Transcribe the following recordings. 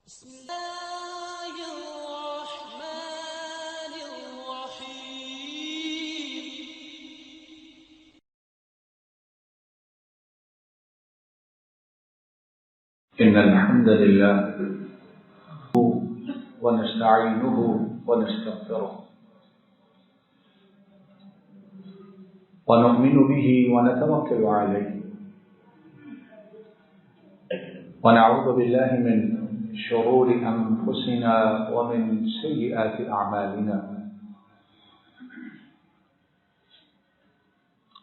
بسم الله الرحمن الرحيم. إن الحمد لله ونستعينه ونستغفره ونؤمن به ونتوكل عليه ونعوذ بالله من شرور أنفسنا ومن سيئات أعمالنا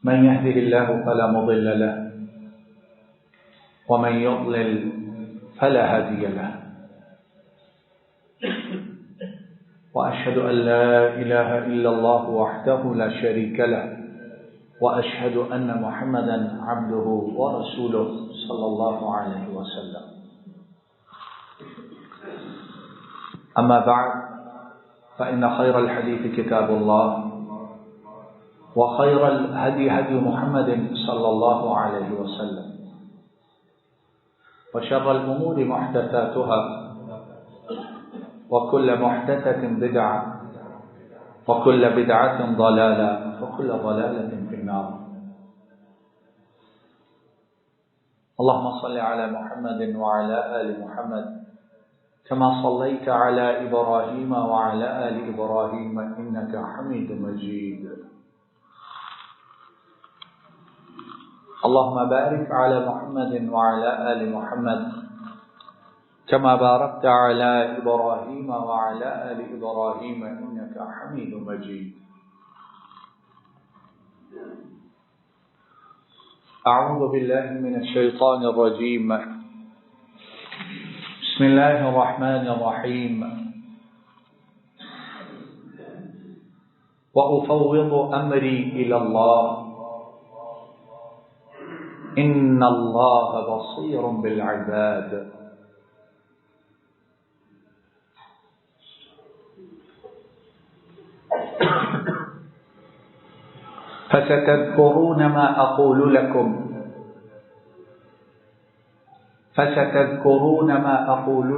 من يهده الله فلا مضل له ومن يضلل فلا هادي له وأشهد أن لا إله إلا الله وحده لا شريك له وأشهد أن محمدا عبده ورسوله صلى الله عليه وسلم. أما بعد فإن خير الحديث كتاب الله وخير الهدي هدي محمد صلى الله عليه وسلم وشر الأمور محدثاتها وكل محدثة بدعة وكل بدعة ضلالة وكل ضلالة في النار. اللهم صل على محمد وعلى آل محمد كما صليت على إبراهيم وعلى آل إبراهيم إنك حميد مجيد. اللهم بارك على محمد وعلى آل محمد كما باركت على إبراهيم وعلى آل إبراهيم إنك حميد مجيد. أعوذ بالله من الشيطان الرجيم. بسم الله الرحمن الرحيم. وأفوض أمري إلى الله إن الله بصير بالعباد. فستذكرون ما أقول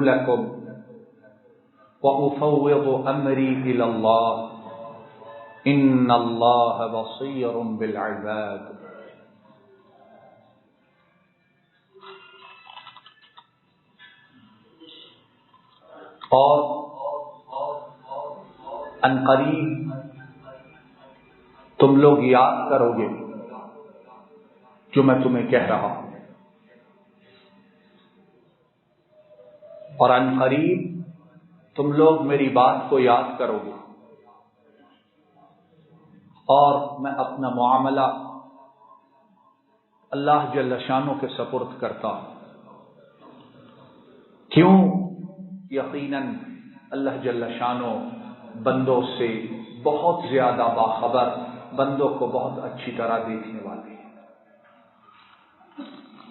لكم وأفوض أمري إلى الله إن الله بصير بالعباد. اور عنقریب تم لوگ یاد کرو گے جو میں تمہیں کہہ رہا ہوں، اور عنقریب تم لوگ میری بات کو یاد کرو گے، اور میں اپنا معاملہ اللہ جل شانہ کے سپرد کرتا ہوں. کیوں؟ یقیناً اللہ جل شانہ بندوں سے بہت زیادہ باخبر، بندوں کو بہت اچھی طرح دیکھنے والے ہیں.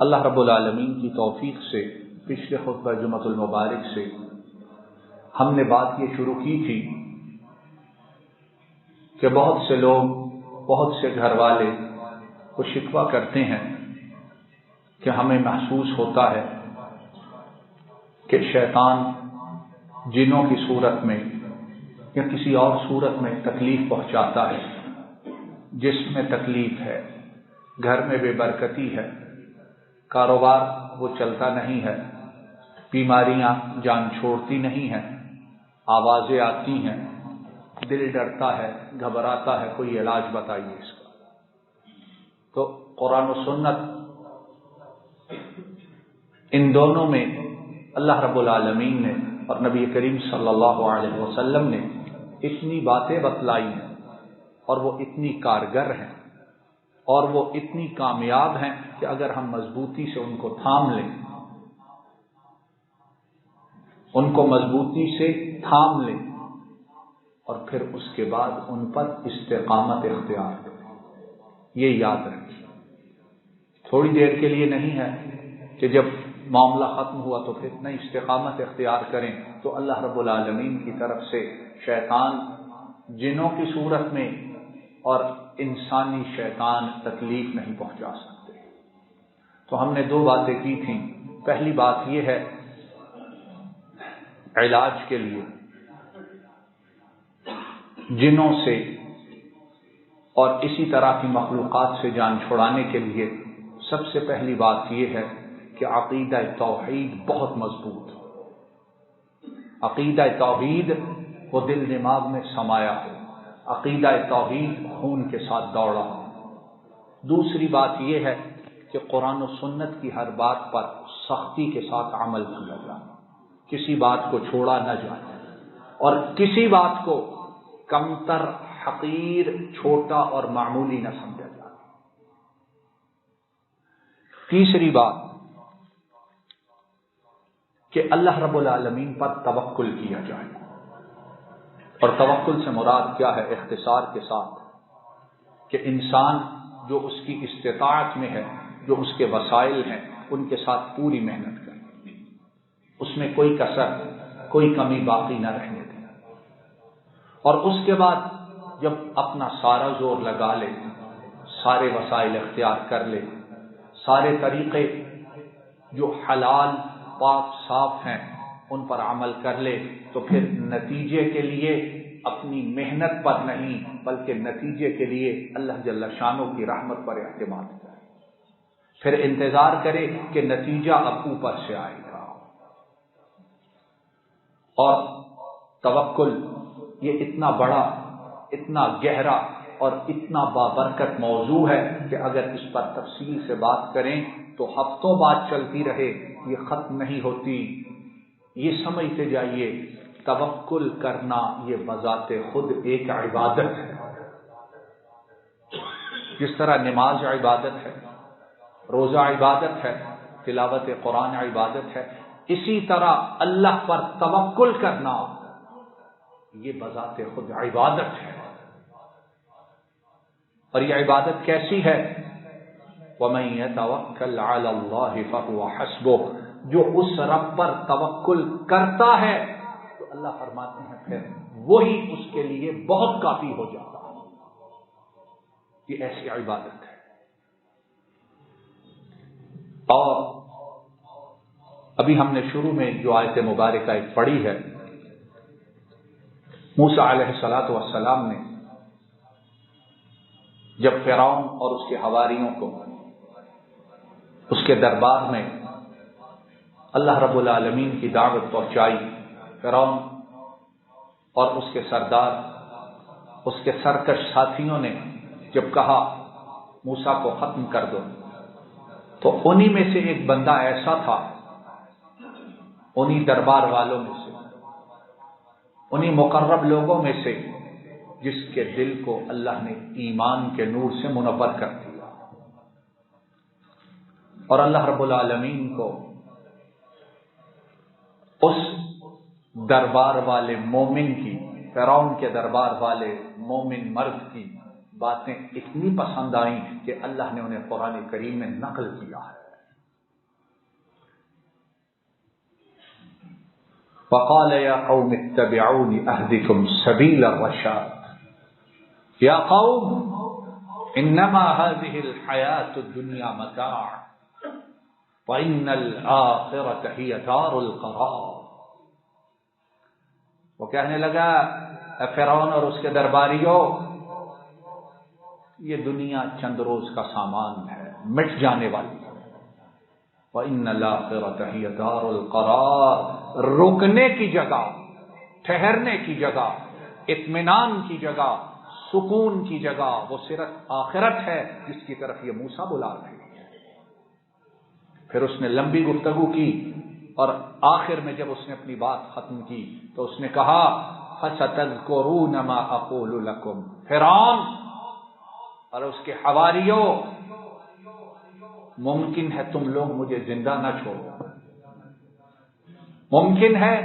اللہ رب العالمین کی توفیق سے پچھلے خطبہ جمعۃ المبارک سے ہم نے بات یہ شروع کی تھی کہ بہت سے لوگ، بہت سے گھر والے کو شکوہ کرتے ہیں کہ ہمیں محسوس ہوتا ہے کہ شیطان جنوں کی صورت میں یا کسی اور صورت میں تکلیف پہنچاتا ہے. جسم میں تکلیف ہے، گھر میں بے برکتی ہے، کاروبار وہ چلتا نہیں ہے، بیماریاں جان چھوڑتی نہیں ہیں، آوازیں آتی ہیں، دل ڈرتا ہے، گھبراتا ہے. کوئی علاج بتائیے اس کا. تو قرآن و سنت ان دونوں میں اللہ رب العالمین نے اور نبی کریم صلی اللہ علیہ وسلم نے اتنی باتیں بتلائی ہیں، اور وہ اتنی کارگر ہیں، اور وہ اتنی کامیاب ہیں کہ اگر ہم مضبوطی سے ان کو تھام لیں، اور پھر اس کے بعد ان پر استقامت اختیار کریں. یہ یاد رکھیں، تھوڑی دیر کے لیے نہیں ہے کہ جب معاملہ ختم ہوا تو پھر نہیں، استقامت اختیار کریں تو اللہ رب العالمین کی طرف سے شیطان جنوں کی صورت میں اور انسانی شیطان تکلیف نہیں پہنچا سکتے. تو ہم نے دو باتیں کی تھیں. پہلی بات یہ ہے علاج کے لیے جنوں سے اور اسی طرح کی مخلوقات سے جان چھڑانے کے لیے سب سے پہلی بات یہ ہے کہ عقیدہ توحید بہت مضبوط ہو. عقیدہ توحید وہ دل دماغ میں سمایا ہو، عقیدہ توحید خون کے ساتھ دوڑا ہو. دوسری بات یہ ہے کہ قرآن و سنت کی ہر بات پر سختی کے ساتھ عمل کیا جائے، کسی بات کو چھوڑا نہ جائے اور کسی بات کو کمتر، حقیر، چھوٹا اور معمولی نہ سمجھا جائے. تیسری بات کہ اللہ رب العالمین پر توکل کیا جائے. اور توکل سے مراد کیا ہے؟ اختصار کے ساتھ کہ انسان جو اس کی استطاعت میں ہے، جو اس کے وسائل ہیں، ان کے ساتھ پوری محنت کرے، اس میں کوئی کسر، کوئی کمی باقی نہ رہنے دے. اور اس کے بعد جب اپنا سارا زور لگا لے، سارے وسائل اختیار کر لے، سارے طریقے جو حلال، پاک، صاف ہیں ان پر عمل کر لے، تو پھر نتیجے کے لیے اپنی محنت پر نہیں بلکہ نتیجے کے لیے اللہ جل شانہ کی رحمت پر اعتماد کرے. پھر انتظار کرے کہ نتیجہ اب اوپر سے آئے گا. اور توکل یہ اتنا بڑا، اتنا گہرا اور اتنا بابرکت موضوع ہے کہ اگر اس پر تفصیل سے بات کریں تو ہفتوں بعد چلتی رہے، یہ ختم نہیں ہوتی. یہ سمجھتے جائیے توکل کرنا یہ بذات خود ایک عبادت ہے. جس طرح نماز عبادت ہے، روزہ عبادت ہے، تلاوت قرآن عبادت ہے، اسی طرح اللہ پر توکل کرنا یہ بذات خود عبادت ہے. اور یہ عبادت کیسی ہے؟ وَمَن يَتَوَكَّلْ عَلَى اللَّهِ فَهُوَ حَسْبُهُ. جو اس رب پر توکل کرتا ہے تو اللہ فرماتے ہیں پھر وہی اس کے لیے بہت کافی ہو جاتا ہے. یہ ایسی عبادت ہے. اور ابھی ہم نے شروع میں جو آیت مبارکہ ایک پڑھی ہے، موسیٰ علیہ الصلاۃ والسلام نے جب فرعون اور اس کے حواریوں کو اس کے دربار میں اللہ رب العالمین کی دعوت پہنچائی، فرعون اور اس کے سردار، اس کے سرکش ساتھیوں نے جب کہا موسیٰ کو ختم کر دو، تو انہی میں سے ایک بندہ ایسا تھا، انہی دربار والوں میں سے، انہی مقرب لوگوں میں سے جس کے دل کو اللہ نے ایمان کے نور سے منور کر دیا. اور اللہ رب العالمین کو اس دربار والے مومن کی، فرعون کے دربار والے مومن مرد کی باتیں اتنی پسند آئیں کہ اللہ نے انہیں قرآن کریم میں نقل کیا ہے. وقال يا قوم اتبعوني اهدكم سبيل الرشاد يا قوم انما هذه الحياة الدنيا متاع وان الآخرة هي دار القرار. وہ کہنے لگا اے فرعون اور اس کے درباریوں، یہ دنیا چند روز کا سامان ہے، مٹ جانے والی. وَإِنَّ الْآخِرَةَ هِيَ دَارُ الْقَرَارِ. رکنے کی جگہ، ٹھہرنے کی جگہ، اطمینان کی جگہ، سکون کی جگہ وہ صرف آخرت ہے جس کی طرف یہ موسیٰ بلا رہے ہیں. پھر اس نے لمبی گفتگو کی اور آخر میں جب اس نے اپنی بات ختم کی تو اس نے کہا فَسَتَذْكُرُونَ مَا أَقُولُ لَكُمْ. فرعون اور اس کے حواریوں، ممکن ہے تم لوگ مجھے زندہ نہ چھوڑو، ممکن ہے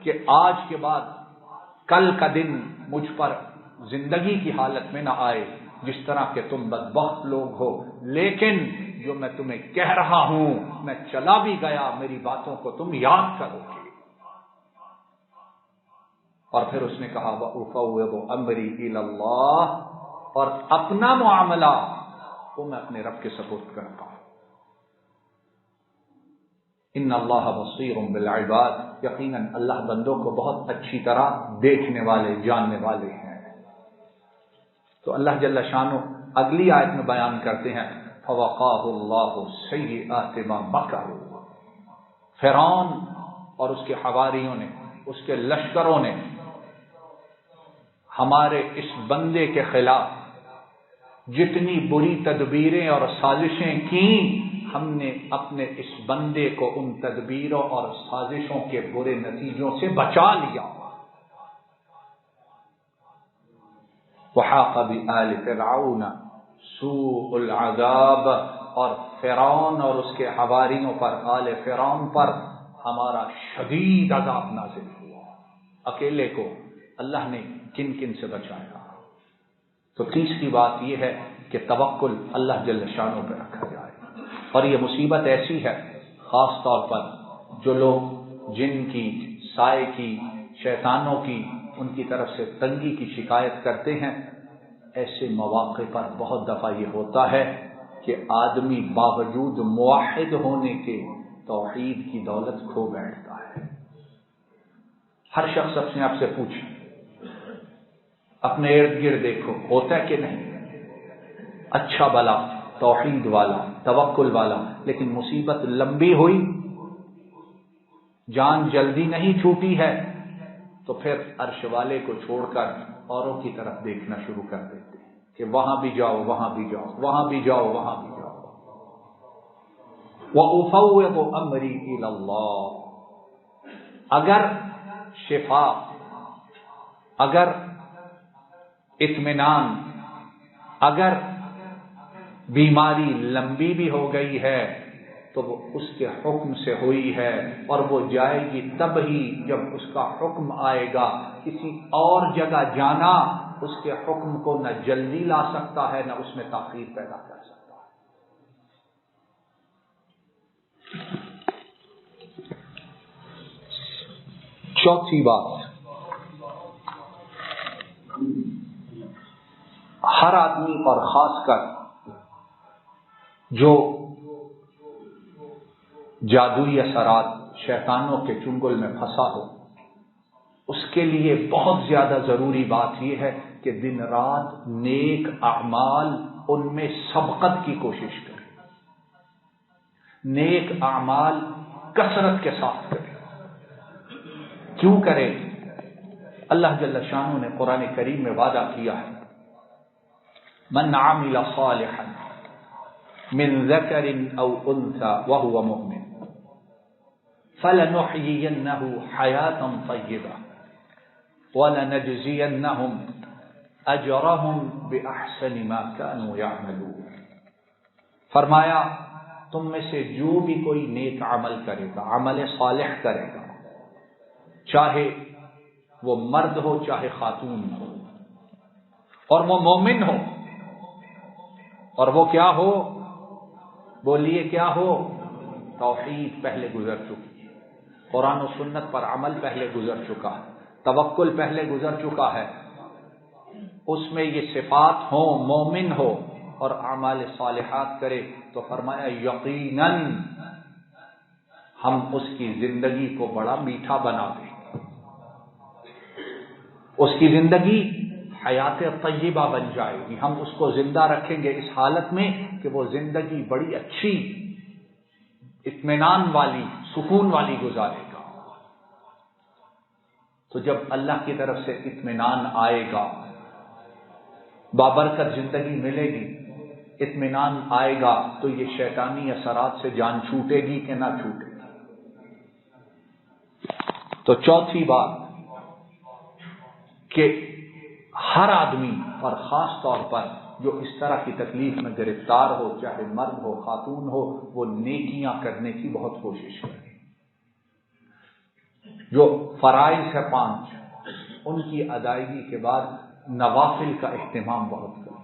کہ آج کے بعد کل کا دن مجھ پر زندگی کی حالت میں نہ آئے جس طرح کہ تم بدبخت لوگ ہو، لیکن جو میں تمہیں کہہ رہا ہوں میں چلا بھی گیا، میری باتوں کو تم یاد کرو گے. اور پھر اس نے کہا وَأُفَوِّضُ أَمْرِي إِلَى اللَّهِ. اور اپنا معاملہ وہ میں اپنے رب کے سپرد کرتا ہوں. ان اللہ بصیر بالعباد، یقیناً اللہ بندوں کو بہت اچھی طرح دیکھنے والے، جاننے والے ہیں۔ تو اللہ جل شانہ اگلی آیت میں بیان کرتے ہیں فوقاہ اللہ سیئات ما مکروا، فرعون اور اس کے حواریوں نے، اس کے لشکروں نے ہمارے اس بندے کے خلاف جتنی بری تدبیریں اور سازشیں کیں، ہم نے اپنے اس بندے کو ان تدبیروں اور سازشوں کے برے نتیجوں سے بچا لیا۔ وحاق بآل فرعون سوء العذاب، اور فرعون اور اس کے حواریوں پر، آل فرعون پر ہمارا شدید عذاب نازل ہوا۔ اکیلے کو اللہ نے کن کن سے بچایا؟ تو تیسری بات یہ ہے کہ توکل اللہ جل شانہ پہ رکھا جائے۔ اور یہ مصیبت ایسی ہے خاص طور پر جو لوگ جن کی، سائے کی، شیطانوں کی، ان کی طرف سے تنگی کی شکایت کرتے ہیں، ایسے مواقع پر بہت دفعہ یہ ہوتا ہے کہ آدمی باوجود موحد ہونے کے توحید کی دولت کھو بیٹھتا ہے۔ ہر شخص اپنے آپ سے پوچھے، اپنے ارد گرد دیکھو، ہوتا ہے کہ نہیں اچھا بلا توحید والا، توکل والا، لیکن مصیبت لمبی ہوئی، جان جلدی نہیں چھوٹی ہے، تو پھر عرش والے کو چھوڑ کر اوروں کی طرف دیکھنا شروع کر دیتے ہیں کہ وہاں بھی جاؤ، وہاں بھی جاؤ، وہاں بھی جاؤ، وہاں بھی جاؤ۔ وَأُفَوِّضُ أَمْرِي إِلَى اللَّهِ، اگر شفا، اگر اطمینان، اگر بیماری لمبی بھی ہو گئی ہے تو وہ اس کے حکم سے ہوئی ہے، اور وہ جائے گی تب ہی جب اس کا حکم آئے گا۔ کسی اور جگہ جانا اس کے حکم کو نہ جلدی لا سکتا ہے، نہ اس میں تاخیر پیدا کر سکتا ہے۔ چوتھی بات، ہر آدمی اور خاص کر جو جادوئی اثرات، شیطانوں کے چنگل میں پھنسا ہو، اس کے لیے بہت زیادہ ضروری بات یہ ہے کہ دن رات نیک اعمال ان میں سبقت کی کوشش کرے، نیک اعمال کثرت کے ساتھ کرے۔ کیوں کرے؟ اللہ جل شانہ نے قرآن کریم میں وعدہ کیا ہے، من عمل صالحا من ذکر او انثى وهو مؤمن فلنحيينه حياة طيبة وَلَنَجْزِيَنَّهُمْ أَجْرَهُمْ بِأَحْسَنِ مَا كَانُوا يَعْمَلُونَ۔ فرمایا تم میں سے جو بھی کوئی نیک عمل کرے گا، عمل صالح کرے گا، چاہے وہ مرد ہو چاہے خاتون ہو، اور وہ مومن ہو، اور وہ کیا ہو، بولیے کیا ہو، توحید پہلے گزر چکی ہے، قرآن و سنت پر عمل پہلے گزر چکا ہے، توکل پہلے گزر چکا ہے، اس میں یہ صفات ہوں، مومن ہو اور اعمال صالحات کرے، تو فرمایا یقیناً ہم اس کی زندگی کو بڑا میٹھا بنا دیں، اس کی زندگی حیات طیبہ بن جائے گی، ہم اس کو زندہ رکھیں گے اس حالت میں کہ وہ زندگی بڑی اچھی، اطمینان والی، سکون والی گزارے گا۔ تو جب اللہ کی طرف سے اطمینان آئے گا، بابرکت زندگی ملے گی، اطمینان آئے گا، تو یہ شیطانی اثرات سے جان چھوٹے گی کہ نہ چھوٹے گی؟ تو چوتھی بات کہ ہر آدمی اور خاص طور پر جو اس طرح کی تکلیف میں گرفتار ہو، چاہے مرد ہو خاتون ہو، وہ نیکیاں کرنے کی بہت کوشش کرے، جو فرائض ہے 5 ان کی ادائیگی کے بعد نوافل کا اہتمام بہت کرے،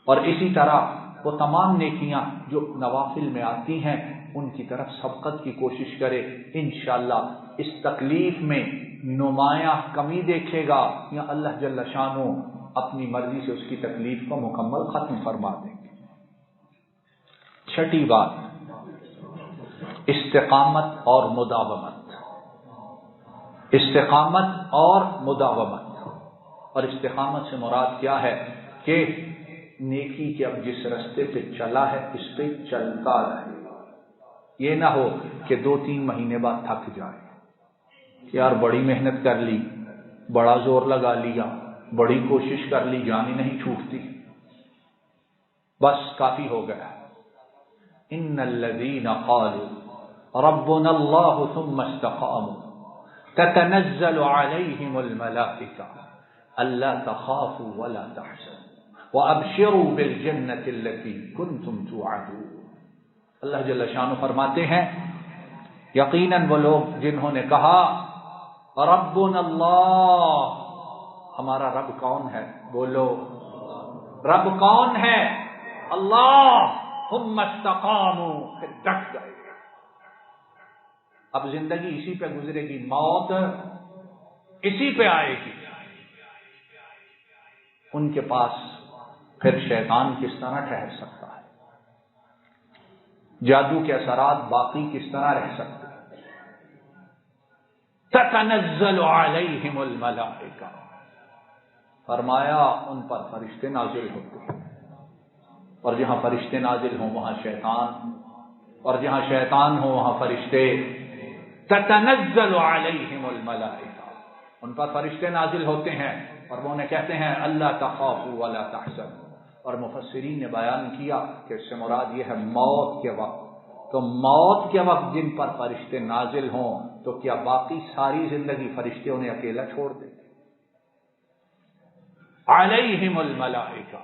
اور اسی طرح وہ تمام نیکیاں جو نوافل میں آتی ہیں ان کی طرف سبقت کی کوشش کرے۔ انشاءاللہ اس تکلیف میں نمایاں کمی دیکھے گا یا اللہ جل شانہ اپنی مرضی سے اس کی تکلیف کو مکمل ختم فرما دیں گے۔ چھٹی بات، استقامت اور مداومت، استقامت اور مداومت۔ اور استقامت سے مراد کیا ہے کہ نیکی کے اب جس رستے پہ چلا ہے اس پہ چلتا رہے، یہ نہ ہو کہ 2-3 مہینے بعد تھک جائے، یار بڑی محنت کر لی، بڑا زور لگا لیا، بڑی کوشش کر لی، جان ہی نہیں چھوٹتی، بس کافی ہو گیا۔ ان الذين قالوا ربنا الله ثم استقاموا تتنزل عليهم الملائكة ألا تخافوا ولا تحزنوا وأبشروا بالجنة التي كنتم توعدون۔ اللہ جل شانہ فرماتے ہیں یقیناً وہ لوگ جنہوں نے کہا ربنا اللہ، ہمارا رب کون ہے؟ بولو رب کون ہے؟ اللہ۔ ثم استقاموا، پھر ڈٹ گئے۔ اب زندگی اسی پہ گزرے گی، موت اسی پہ آئے گی۔ ان کے پاس پھر شیطان کس طرح ٹھہر سکتا ہے؟ جادو کے اثرات باقی کس طرح رہ سکتے ہیں؟ تتنزل علیہم الملائکہ، فرمایا ان پر فرشتے نازل ہوتے ہیں، اور جہاں فرشتے نازل ہوں وہاں شیطان، اور جہاں شیطان ہو وہاں فرشتے۔ تتنزل علیہم الملائکہ، ان پر فرشتے نازل ہوتے ہیں اور وہ انہیں کہتے ہیں اللہ تخافوا ولا تحزنوا۔ اور مفسرین نے بیان کیا کہ اس سے مراد یہ ہے موت کے وقت، تو موت کے وقت جن پر فرشتے نازل ہوں تو کیا باقی ساری زندگی فرشتے انہیں اکیلا چھوڑ دیں؟ علیہم الملائکہ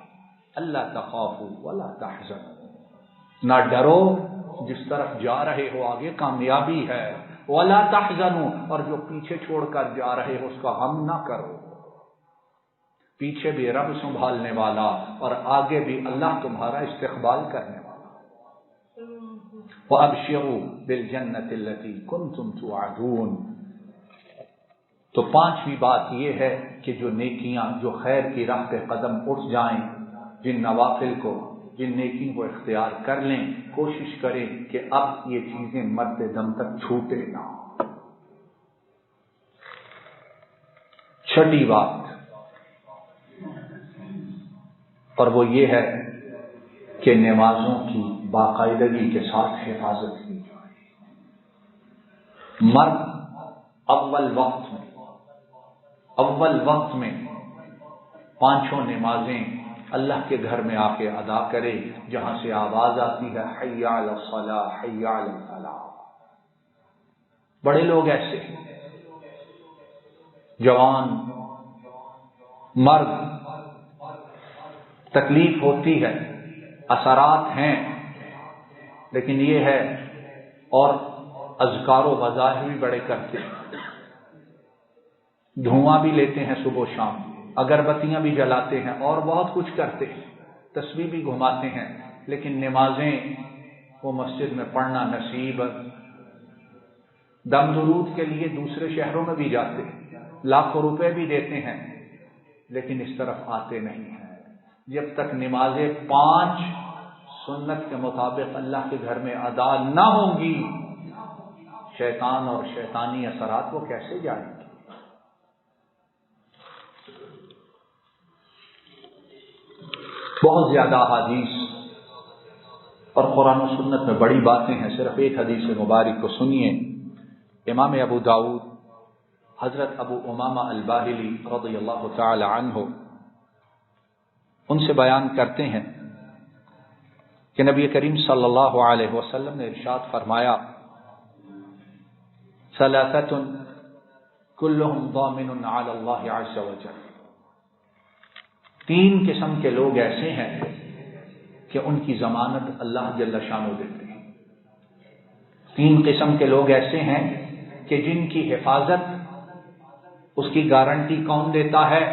اللہ تخافوا ولا تحزنوا، نہ ڈرو، جس طرف جا رہے ہو آگے کامیابی ہے، ولا تحزنوا، اور جو پیچھے چھوڑ کر جا رہے ہو اس کا غم نہ کرو، پیچھے بھی رب سنبھالنے والا اور آگے بھی اللہ تمہارا استقبال کرنے والا۔ وَأَبْشِرُوا بِالْجَنَّةِ الَّتِي كُنْتُمْ تُوعَدُونَ۔ تو 5ویں بات یہ ہے کہ جو نیکیاں، جو خیر کی راہ پہ قدم اٹھ جائیں، جن نوافل کو، جن نیکی کو اختیار کر لیں، کوشش کریں کہ اب یہ چیزیں مرتے دم تک چھوٹے نہ۔ 6ٹھی بات، اور وہ یہ ہے کہ نمازوں کی باقاعدگی کے ساتھ حفاظت کی جائے۔ مرد اول وقت میں 5 نمازیں اللہ کے گھر میں آ کے ادا کرے، جہاں سے آواز آتی ہے حی علی الصلاۃ حی علی الفلاح۔ بڑے لوگ ایسے جوان مرد، تکلیف ہوتی ہے، اثرات ہیں، لیکن یہ ہے، اور اذکار و وظائف بھی بڑے کرتے ہیں، دھواں بھی لیتے ہیں صبح و شام، اگربتیاں بھی جلاتے ہیں اور بہت کچھ کرتے ہیں، تسبیح بھی گھماتے ہیں، لیکن نمازیں وہ مسجد میں پڑھنا نصیب، دم درود کے لیے دوسرے شہروں میں بھی جاتے ہیں، لاکھوں روپے بھی دیتے ہیں، لیکن اس طرف آتے نہیں ہیں۔ جب تک نمازیں 5 سنت کے مطابق اللہ کے گھر میں ادا نہ ہوں گی، شیطان اور شیطانی اثرات وہ کیسے جائیں گے؟ بہت زیادہ احادیث اور قرآن و سنت میں بڑی باتیں ہیں، صرف ایک حدیث مبارک کو سنیے۔ امام ابو داؤد حضرت ابو امامہ الباہلی رضی اللہ تعالی عنہ ان سے بیان کرتے ہیں کہ نبی کریم صلی اللہ علیہ وسلم نے ارشاد فرمایا ثلاثۃ کلہم ضامن علی اللہ عز وجل، 3 قسم کے لوگ ایسے ہیں کہ ان کی ضمانت اللہ جل شانہ دیتے ہیں۔ 3 قسم کے لوگ ایسے ہیں کہ جن کی حفاظت، اس کی گارنٹی کون دیتا ہے؟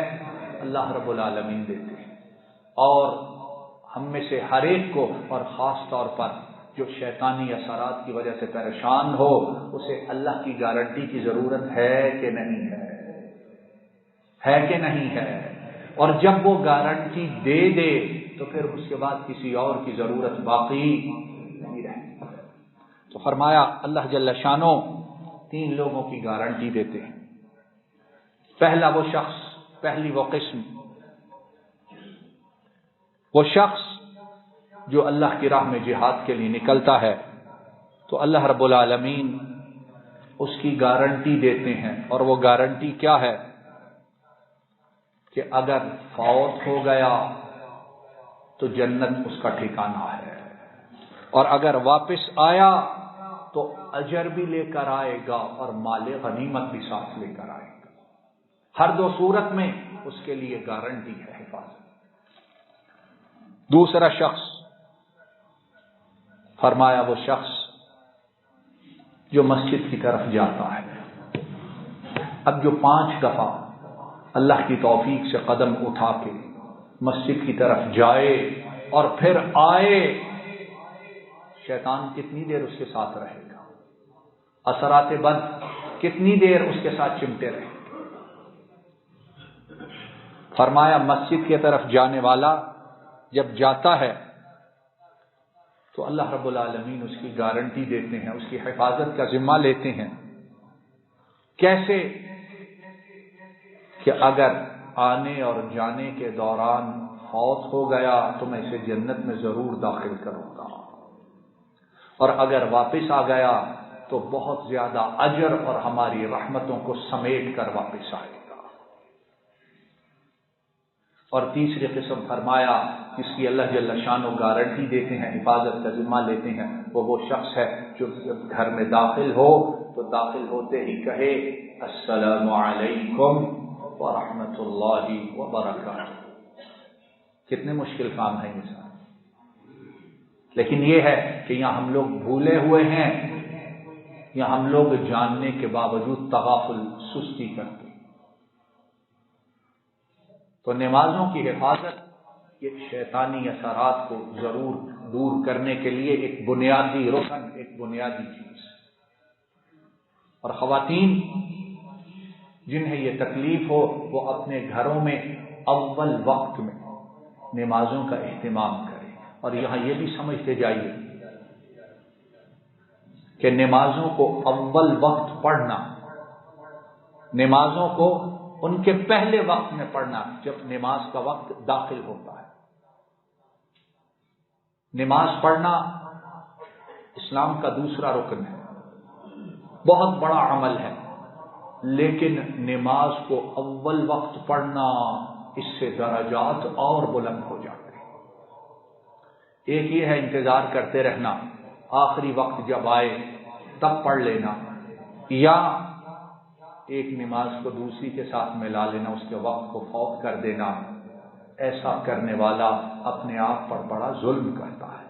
اللہ رب العالمین دیتے ہیں۔ اور ہم میں سے ہر ایک کو، اور خاص طور پر جو شیطانی اثرات کی وجہ سے پریشان ہو، اسے اللہ کی گارنٹی کی ضرورت ہے کہ نہیں ہے؟ ہے کہ نہیں ہے؟ اور جب وہ گارنٹی دے دے تو پھر اس کے بعد کسی اور کی ضرورت باقی نہیں رہتی۔ تو فرمایا اللہ جل شانہ 3 لوگوں کی گارنٹی دیتے ہیں. پہلا وہ شخص، پہلی وہ قسم، وہ شخص جو اللہ کی راہ میں جہاد کے لیے نکلتا ہے تو اللہ رب العالمین اس کی گارنٹی دیتے ہیں. اور وہ گارنٹی کیا ہے کہ اگر فوت ہو گیا تو جنت اس کا ٹھکانہ ہے، اور اگر واپس آیا تو اجر بھی لے کر آئے گا اور مال غنیمت بھی ساتھ لے کر آئے گا. ہر 2 صورت میں اس کے لیے گارنٹی ہے حفاظت. دوسرا شخص فرمایا وہ شخص جو مسجد کی طرف جاتا ہے. اب جو 5 دفعہ اللہ کی توفیق سے قدم اٹھا کے مسجد کی طرف جائے اور پھر آئے، شیطان کتنی دیر اس کے ساتھ رہے گا؟ اثرات بد کتنی دیر اس کے ساتھ چمٹے رہے گا؟ فرمایا مسجد کی طرف جانے والا جب جاتا ہے تو اللہ رب العالمین اس کی گارنٹی دیتے ہیں، اس کی حفاظت کا ذمہ لیتے ہیں. کیسے؟ کہ اگر آنے اور جانے کے دوران فوت ہو گیا تو میں اسے جنت میں ضرور داخل کروں گا، اور اگر واپس آ گیا تو بہت زیادہ اجر اور ہماری رحمتوں کو سمیٹ کر واپس آئے گا. اور تیسری قسم فرمایا جس کی اللہ جل شانہ گارنٹی دیتے ہیں، حفاظت کا ذمہ لیتے ہیں، وہ شخص ہے جو جب گھر میں داخل ہو تو داخل ہوتے ہی کہے السلام علیکم ورحمۃ اللہ وبرکاتہ. کتنے مشکل کام ہے یہ سب، لیکن یہ ہے کہ یہاں ہم لوگ بھولے ہوئے ہیں، یا ہم لوگ جاننے کے باوجود تغافل، سستی کرتے. تو نمازوں کی حفاظت یہ شیطانی اثرات کو ضرور دور کرنے کے لیے ایک بنیادی رکن، ایک بنیادی چیز. اور خواتین جنہیں یہ تکلیف ہو وہ اپنے گھروں میں اول وقت میں نمازوں کا اہتمام کریں. اور یہاں یہ بھی سمجھتے جائیے کہ نمازوں کو اول وقت پڑھنا، نمازوں کو ان کے پہلے وقت میں پڑھنا جب نماز کا وقت داخل ہوتا ہے. نماز پڑھنا اسلام کا دوسرا رکن ہے، بہت بڑا عمل ہے، لیکن نماز کو اول وقت پڑھنا اس سے درجات اور بلند ہو جاتے ہیں. ایک یہ ہے انتظار کرتے رہنا، آخری وقت جب آئے تب پڑھ لینا، یا ایک نماز کو دوسری کے ساتھ ملا لینا، اس کے وقت کو فوت کر دینا. ایسا کرنے والا اپنے آپ پر بڑا ظلم کرتا ہے.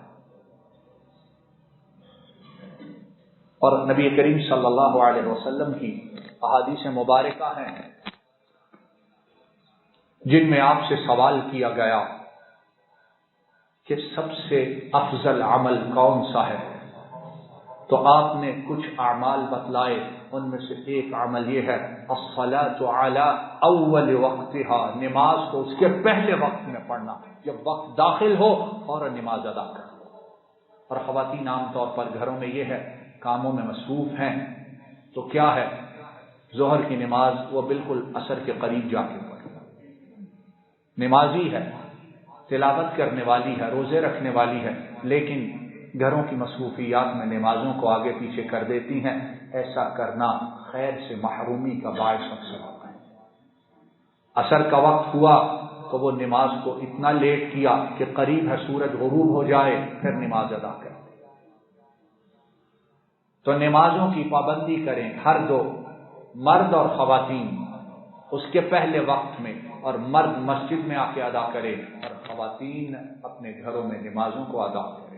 اور نبی کریم صلی اللہ علیہ وسلم کی احادیث مبارکہ ہیں جن میں آپ سے سوال کیا گیا کہ سب سے افضل عمل کون سا ہے، تو آپ نے کچھ اعمال بتلائے. ان میں سے ایک عمل یہ ہے الصلاۃ علی اول وقتها، نماز کو اس کے پہلے وقت میں پڑھنا، جب وقت داخل ہو اور نماز ادا کرنا. اور خواتین عام طور پر گھروں میں یہ ہے کاموں میں مصروف ہیں، تو کیا ہے ظہر کی نماز وہ بالکل عصر کے قریب جا کے پڑھی. نمازی ہے، تلاوت کرنے والی ہے، روزے رکھنے والی ہے، لیکن گھروں کی مصروفیات میں نمازوں کو آگے پیچھے کر دیتی ہیں. ایسا کرنا خیر سے محرومی کا باعث ہوتا ہے. عصر کا وقت ہوا تو وہ نماز کو اتنا لیٹ کیا کہ قریب ہے سورج غروب ہو جائے پھر نماز ادا کریں. تو نمازوں کی پابندی کریں ہر 2، مرد اور خواتین، اس کے پہلے وقت میں، اور مرد مسجد میں آ کے ادا کریں اور خواتین اپنے گھروں میں نمازوں کو ادا کریں.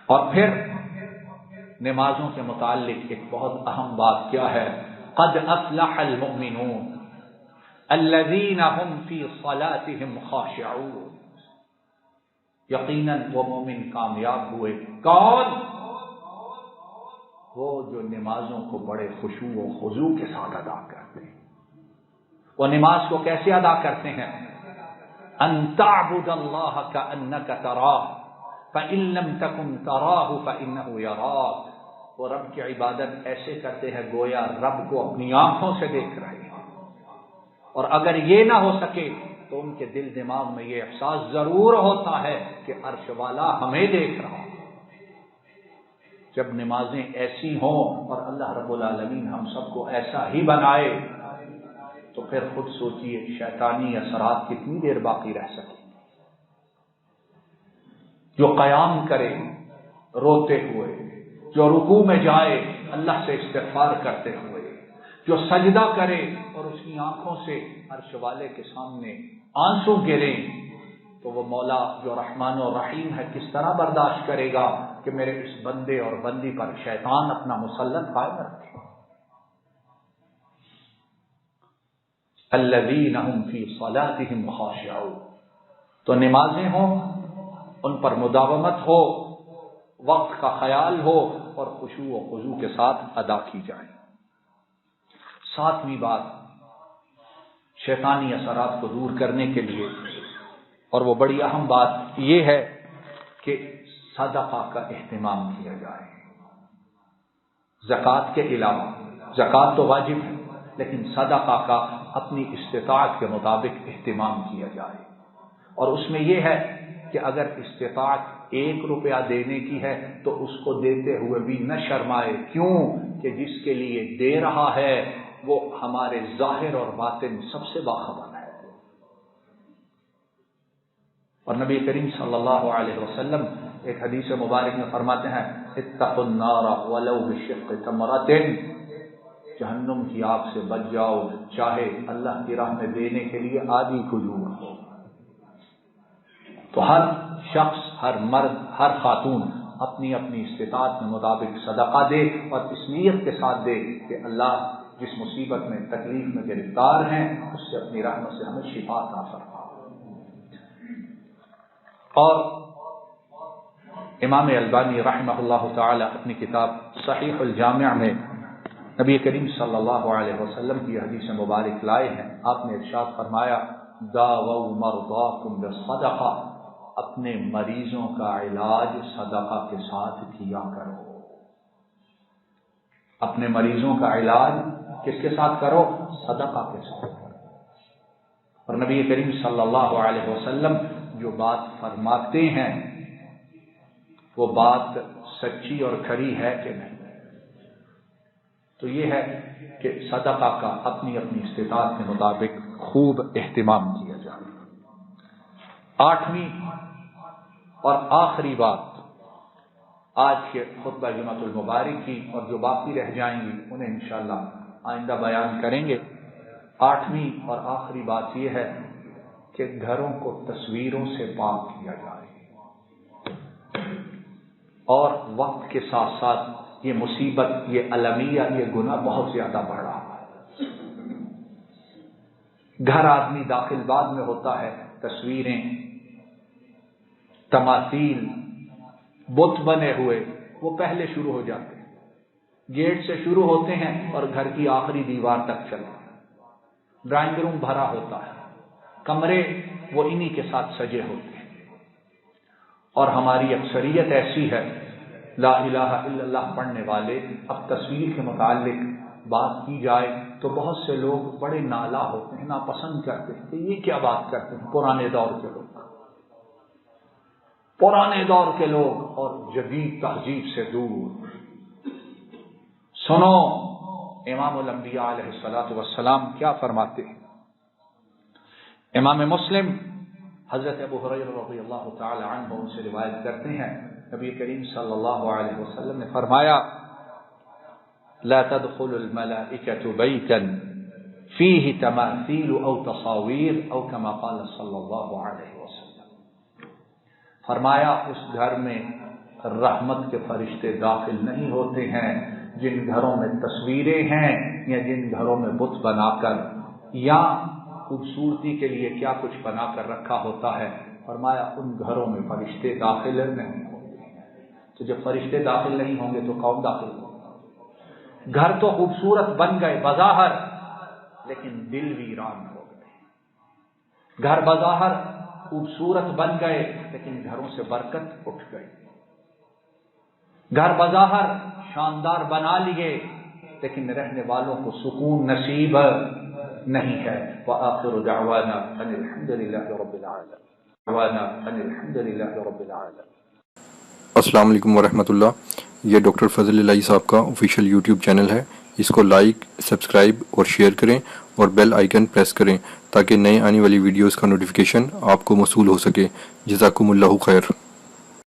اور پھر نمازوں کے متعلق ایک بہت اہم بات کیا ہے، قد افلح المؤمنون الذین هم فی صلاتهم خاشعون. یقیناً وہ مومن کامیاب ہوئے. کون؟ وہ جو نمازوں کو بڑے خشوع و خضوع کے ساتھ ادا کرتے ہیں. وہ نماز کو کیسے ادا کرتے ہیں؟ ان تعبد اللہ کأنک تراہ فَإِن لَّمْ تَكُن تَرَاهُ فَإِنَّهُ يَرَاكَ، وہ رب کی عبادت ایسے کرتے ہیں گویا رب کو اپنی آنکھوں سے دیکھ رہے ہیں، اور اگر یہ نہ ہو سکے تو ان کے دل دماغ میں یہ احساس ضرور ہوتا ہے کہ عرش والا ہمیں دیکھ رہا ہے۔ جب نمازیں ایسی ہوں اور اللہ رب العالمین ہم سب کو ایسا ہی بنائے تو پھر خود سوچئے شیطانی اثرات کتنی دیر باقی رہ سکیں۔ جو قیام کرے روتے ہوئے، جو رکوع میں جائے اللہ سے استغفار کرتے ہوئے، جو سجدہ کرے اور اس کی آنکھوں سے عرش والے کے سامنے آنسو گریں، تو وہ مولا جو رحمان و رحیم ہے کس طرح برداشت کرے گا کہ میرے اس بندے اور بندی پر شیطان اپنا مسلط قائم رکھے۔ الذین هم فی صلاتهم خاشعون، تو نمازیں ہوں ان پر مداومت ہو، وقت کا خیال ہو اور خشوع و خضوع کے ساتھ ادا کی جائے۔ ساتویں بات شیطانی اثرات کو دور کرنے کے لیے، اور وہ بڑی اہم بات یہ ہے کہ صدقہ کا اہتمام کیا جائے۔ زکوٰۃ کے علاوہ، زکوٰۃ تو واجب ہے لیکن صدقہ کا اپنی استطاعت کے مطابق اہتمام کیا جائے، اور اس میں یہ ہے کہ اگر استطاعت 1 روپیہ دینے کی ہے تو اس کو دیتے ہوئے بھی نہ شرمائے، کیوں کہ جس کے لیے دے رہا ہے وہ ہمارے ظاہر اور باطن سب سے باخبر ہے۔ اور نبی کریم صلی اللہ علیہ وسلم ایک حدیث مبارک میں فرماتے ہیں اتقوا النار ولو بشق تمرۃ، جہنم کی آگ سے بچ جاؤ چاہے اللہ کی راہ میں دینے کے لیے آدھی کھجور ہو۔ تو ہر شخص، ہر مرد، ہر خاتون اپنی اپنی استطاعت کے مطابق صدقہ دے، اور اس نیت کے ساتھ دے کہ اللہ جس مصیبت میں تکلیف میں گرفتار ہیں اس سے اپنی رحمت سے ہمیں شفا عطا فرما۔ اور امام البانی رحمہ اللہ تعالی اپنی کتاب صحیح الجامع میں نبی کریم صلی اللہ علیہ وسلم کی حدیث مبارک لائے ہیں۔ آپ نے ارشاد فرمایا داؤوا مرضاکم بالصدقہ، اپنے مریضوں کا علاج صدقہ کے ساتھ کیا کرو۔ اپنے مریضوں کا علاج کس کے ساتھ کرو؟ صدقہ کے ساتھ کرو۔ اور نبی کریم صلی اللہ علیہ وسلم جو بات فرماتے ہیں وہ بات سچی اور کھری ہے کہ نہیں؟ تو یہ ہے کہ صدقہ کا اپنی اپنی استطاعت کے مطابق خوب اہتمام کیا جائے۔ 8ویں اور آخری بات آج کے خطبہ جمعۃ المبارک کی، اور جو باقی رہ جائیں گی انہیں انشاءاللہ آئندہ بیان کریں گے۔ 8ویں اور آخری بات یہ ہے کہ گھروں کو تصویروں سے پاک کیا جائے، اور وقت کے ساتھ ساتھ یہ مصیبت، یہ المیہ، یہ گناہ بہت زیادہ بڑھ رہا ہے۔ گھر آدمی داخل بعد میں ہوتا ہے، تصویریں، تماثیل، بت بنے ہوئے وہ پہلے شروع ہو جاتے ہیں، گیٹ سے شروع ہوتے ہیں اور گھر کی آخری دیوار تک چلتے ہیں۔ ڈرائنگ روم بھرا ہوتا ہے، کمرے وہ انہی کے ساتھ سجے ہوتے ہیں، اور ہماری اکثریت ایسی ہے لا الہ الا اللہ پڑھنے والے، اب تصویر کے متعلق بات کی جائے تو بہت سے لوگ بڑے نالا ہوتے ہیں، ناپسند کرتے ہیں کہ یہ کیا بات کرتے ہیں۔ پرانے دور کے لوگ، پرانے دور کے لوگ اور جدید تہذیب سے دور۔ سنو امام الانبیاء علیہ الصلوۃ والسلام کیا فرماتے ہیں۔ امام مسلم حضرت ابو ہریرہ رضی اللہ تعالی عنہ ان سے روایت کرتے ہیں، نبی کریم صلی اللہ علیہ وسلم نے فرمایا لا تدخل الملائکۃ بیتا فیہ تماثیل او تصاویر او کما قال صلی اللہ علیہ وسلم۔ فرمایا اس گھر میں رحمت کے فرشتے داخل نہیں ہوتے ہیں جن گھروں میں تصویریں ہیں یا جن گھروں میں بت بنا کر یا خوبصورتی کے لیے کیا کچھ بنا کر رکھا ہوتا ہے۔ فرمایا ان گھروں میں فرشتے داخل نہیں ہوتے ہیں۔ تو جب فرشتے داخل نہیں ہوں گے تو کون داخل ہوگا؟ گھر تو خوبصورت بن گئے بظاہر لیکن دل ویران ہو گئے۔ گھر بظاہر خوبصورت بن گئے لیکن گھروں سے برکت اٹھ گئی. گھر بظاہر شاندار بنا لیے لیکن رہنے والوں کو سکون نصیب نہیں ہے. وآخر دعوانا ان الحمد للہ رب العالمین. السلام علیکم ورحمۃ اللہ. یہ ڈاکٹر فضل الہی صاحب کا آفیشیل یوٹیوب چینل ہے. اس کو لائک، سبسکرائب اور شیئر کریں اور بیل آئیکن پریس کریں تاکہ نئے آنے والی ویڈیوز کا نوٹیفیکیشن آپ کو موصول ہو سکے. جزاکم اللہ خیر.